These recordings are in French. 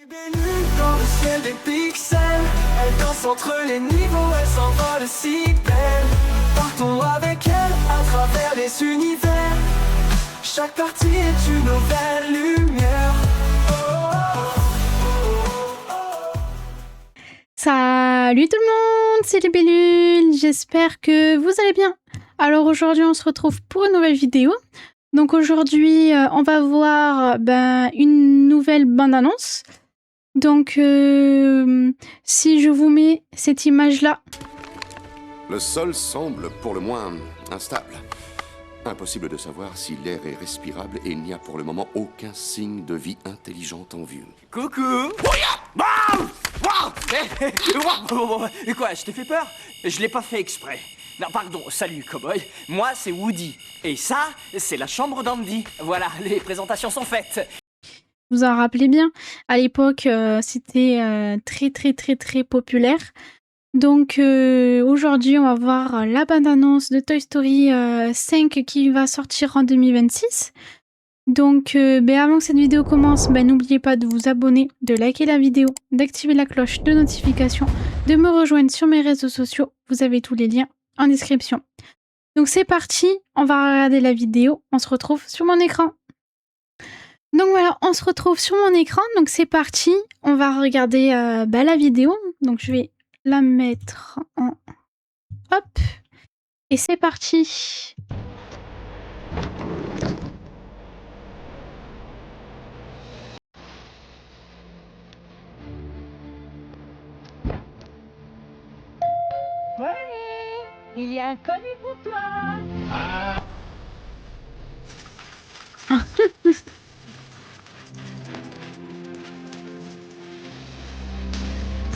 Libellule dans le ciel des pixels, elle danse entre les niveaux, elle s'envole si belle. Partons avec elle à travers les univers, chaque partie est une nouvelle lumière. Salut tout le monde, c'est Libellule, j'espère que vous allez bien. Alors aujourd'hui on se retrouve pour une nouvelle vidéo. Donc aujourd'hui on va voir une nouvelle bande-annonce. Donc si je vous mets cette image là. Le sol semble pour le moins instable. Impossible de savoir si l'air est respirable et il n'y a pour le moment aucun signe de vie intelligente en vue. Coucou. Quoi, je t'ai fait peur? Je l'ai pas fait exprès. Non, pardon, salut cowboy, moi c'est Woody. Et ça, c'est la chambre d'Andy. Voilà, les présentations sont faites. Vous en rappelez bien, à l'époque c'était très populaire. Donc aujourd'hui on va voir la bande-annonce de Toy Story 5 qui va sortir en 2026. Donc avant que cette vidéo commence, n'oubliez pas de vous abonner, de liker la vidéo, d'activer la cloche de notification, de me rejoindre sur mes réseaux sociaux. Vous avez tous les liens en description. Donc c'est parti, on va regarder la vidéo, on se retrouve sur mon écran. Donc voilà, on se retrouve sur mon écran, donc c'est parti, on va regarder la vidéo. Donc je vais la mettre en... Hop, et c'est parti. Ouais, il y a un colis pour toi.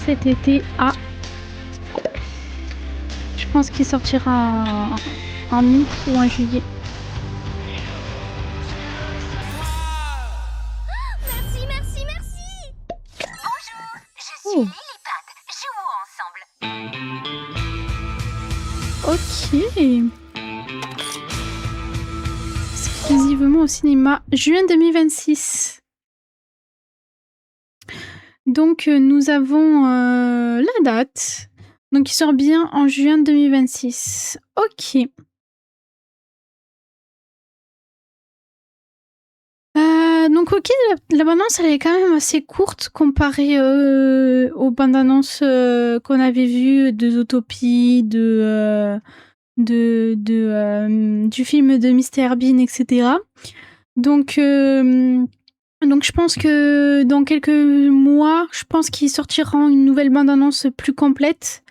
Cet été à... Je pense qu'il sortira en août ou en juillet. Merci. Bonjour, je suis Lillipad. Jouons ensemble. Ok. Exclusivement au cinéma, juin 2026. Donc nous avons la date. Donc il sort bien en juin 2026. Ok. Donc ok, la bande-annonce elle est quand même assez courte comparée aux bandes-annonces qu'on avait vues de Zootopie, du film de Mr Bean, etc. Donc je pense que dans quelques mois, je pense qu'ils sortiront une nouvelle bande-annonce plus complète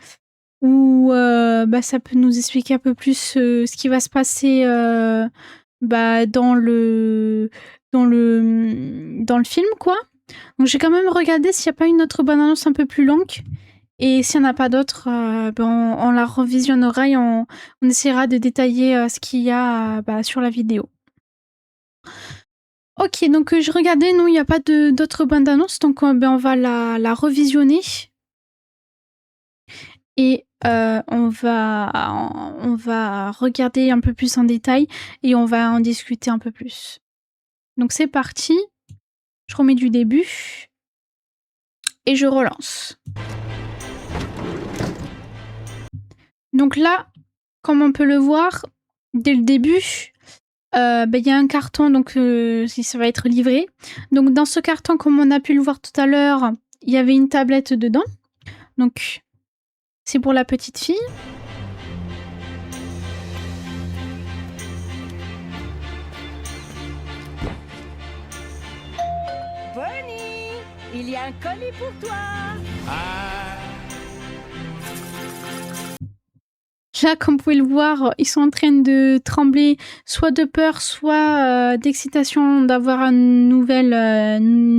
où ça peut nous expliquer un peu plus ce qui va se passer dans le film, quoi. Donc j'ai quand même regardé s'il n'y a pas une autre bande-annonce un peu plus longue. Et s'il n'y en a pas d'autres, on la revisionnera et on essaiera de détailler ce qu'il y a sur la vidéo. Ok, donc je regardais, non, il n'y a pas d'autres bandes-annonces, donc on va la revisionner. Et on va regarder un peu plus en détail et on va en discuter un peu plus. Donc c'est parti, je remets du début et je relance. Donc là, comme on peut le voir, dès le début, y a un carton, donc ça va être livré. Donc dans ce carton, comme on a pu le voir tout à l'heure, il y avait une tablette dedans. Donc c'est pour la petite fille. Bonnie, il y a un colis pour toi. Là, comme vous pouvez le voir, ils sont en train de trembler, soit de peur, soit d'excitation d'avoir un nouvel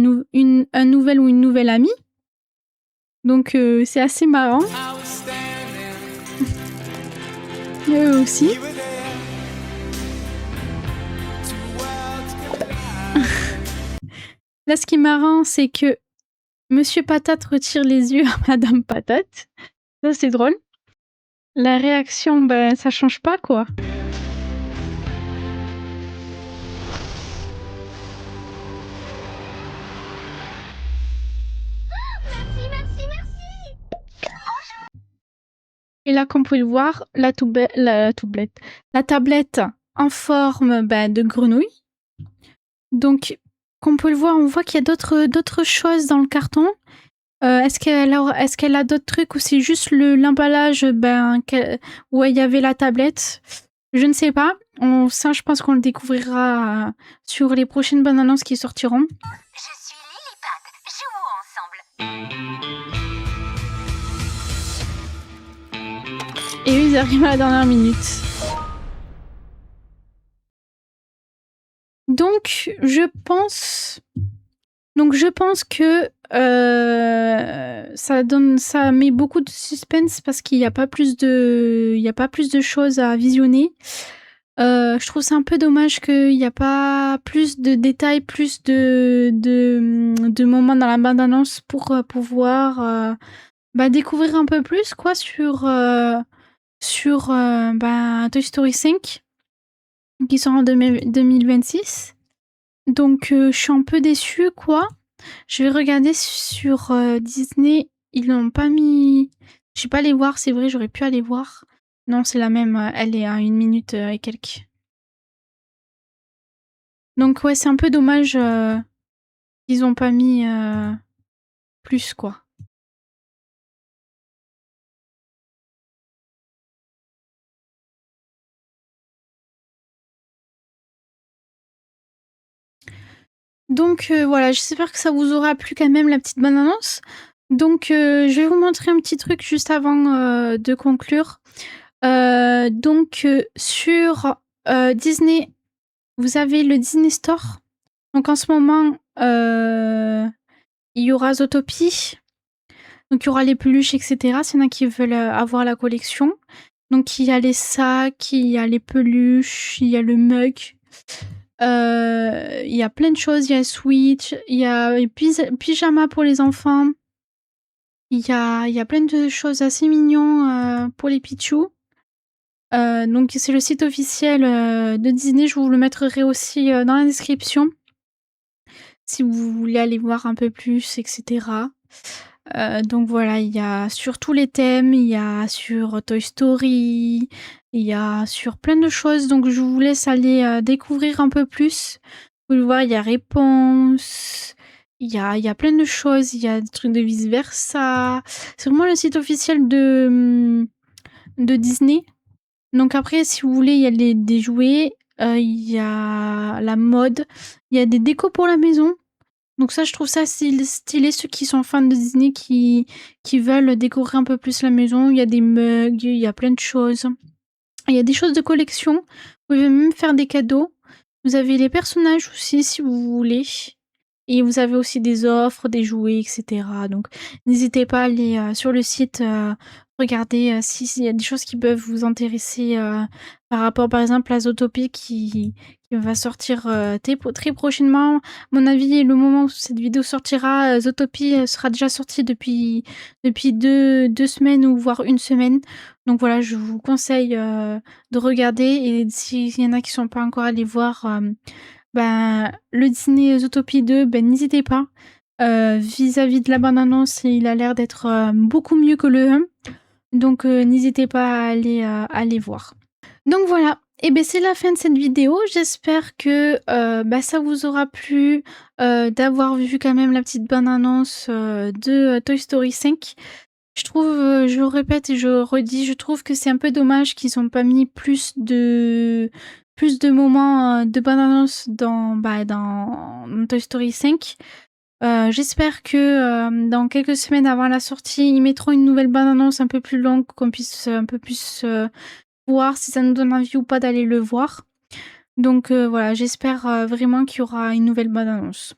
ou une nouvelle amie. Donc c'est assez marrant. Eux aussi. Là, ce qui est marrant, c'est que Monsieur Patate retire les yeux à Madame Patate. Ça, c'est drôle. La réaction, ça change pas, quoi. Et là, comme vous pouvez le voir, la tablette en forme de grenouille. Donc, comme vous pouvez le voir, on voit qu'il y a d'autres choses dans le carton. Est-ce qu'elle a d'autres trucs ou c'est juste l'emballage où il y avait la tablette? Je ne sais pas. Ça, je pense qu'on le découvrira sur les prochaines bandes annonces qui sortiront. Je suis Lillipad. Jouons ensemble. Et eux, ils arrivent à la dernière minute. Donc, je pense que ça met beaucoup de suspense parce qu'il n'y a pas plus de choses à visionner. Je trouve ça un peu dommage qu'il n'y a pas plus de détails, plus de moments dans la bande-annonce pour pouvoir découvrir un peu plus quoi sur Toy Story 5 qui sort en 2026. Donc je suis un peu déçue quoi. Je vais regarder sur Disney, ils l'ont pas mis. Je vais pas aller voir, c'est vrai, j'aurais pu aller voir. Non, c'est la même, elle est à 1 minute et quelques. Donc ouais, c'est un peu dommage qu'ils ont pas mis plus quoi. Donc voilà, j'espère que ça vous aura plu quand même la petite bande-annonce. Donc je vais vous montrer un petit truc juste avant de conclure. Donc sur Disney, vous avez le Disney Store. Donc en ce moment, il y aura Zootopie. Donc il y aura les peluches, etc. S'il y en a qui veulent avoir la collection. Donc il y a les sacs, il y a les peluches, il y a le mug. Il y a plein de choses. Il y a Switch, il y a pyjama pour les enfants. Il y a plein de choses assez mignons pour les pitchous. Donc c'est le site officiel de Disney. Je vous le mettrai aussi dans la description si vous voulez aller voir un peu plus, etc. Donc voilà, il y a sur tous les thèmes, il y a sur Toy Story, il y a sur plein de choses. Donc je vous laisse aller découvrir un peu plus. Vous pouvez voir, il y a Réponse, il y a plein de choses, il y a des trucs de vice versa. C'est vraiment le site officiel de Disney. Donc après, si vous voulez, il y a des jouets, il y a la mode, il y a des décos pour la maison. Donc ça, je trouve ça stylé, ceux qui sont fans de Disney, qui veulent décorer un peu plus la maison. Il y a des mugs, il y a plein de choses. Il y a des choses de collection. Vous pouvez même faire des cadeaux. Vous avez les personnages aussi, si vous voulez. Et vous avez aussi des offres, des jouets, etc. Donc n'hésitez pas à aller sur le site, regarder s'il y a des choses qui peuvent vous intéresser par rapport, par exemple, à Zootopie qui va sortir très prochainement. À mon avis, le moment où cette vidéo sortira, Zootopie sera déjà sortie depuis 2 semaines ou voire 1 semaine. Donc voilà, je vous conseille de regarder. Et s'il y en a qui sont pas encore allés voir le Disney Zootopie 2, n'hésitez pas. Vis-à-vis de la bande-annonce, il a l'air d'être beaucoup mieux que le 1. Donc n'hésitez pas à aller voir. Donc voilà, et c'est la fin de cette vidéo. J'espère que ça vous aura plu d'avoir vu quand même la petite bande-annonce de Toy Story 5. Je trouve, je le répète et je redis, je trouve que c'est un peu dommage qu'ils n'ont pas mis plus de moments de bande-annonce dans Toy Story 5. J'espère que dans quelques semaines avant la sortie, ils mettront une nouvelle bande-annonce un peu plus longue, qu'on puisse un peu plus voir si ça nous donne envie ou pas d'aller le voir. Donc voilà, j'espère vraiment qu'il y aura une nouvelle bande-annonce.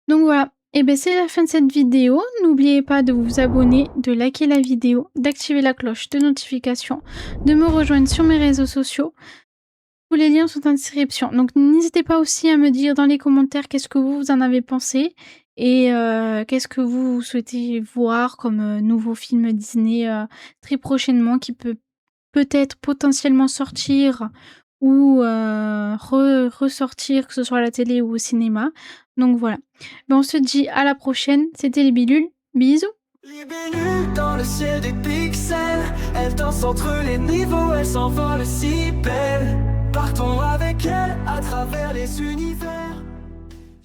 Donc voilà, et c'est la fin de cette vidéo. N'oubliez pas de vous abonner, de liker la vidéo, d'activer la cloche de notification, de me rejoindre sur mes réseaux sociaux. Tous les liens sont en description. Donc n'hésitez pas aussi à me dire dans les commentaires qu'est-ce que vous en avez pensé et qu'est-ce que vous souhaitez voir comme nouveau film Disney très prochainement qui peut peut-être potentiellement sortir ou ressortir, que ce soit à la télé ou au cinéma. Donc voilà. On se dit à la prochaine. C'était les Bilules. Bisous. Les Bilules dans le ciel des pixels. Elle danse entre les niveaux, elle s'envole si belle. Partons avec elle à travers les univers.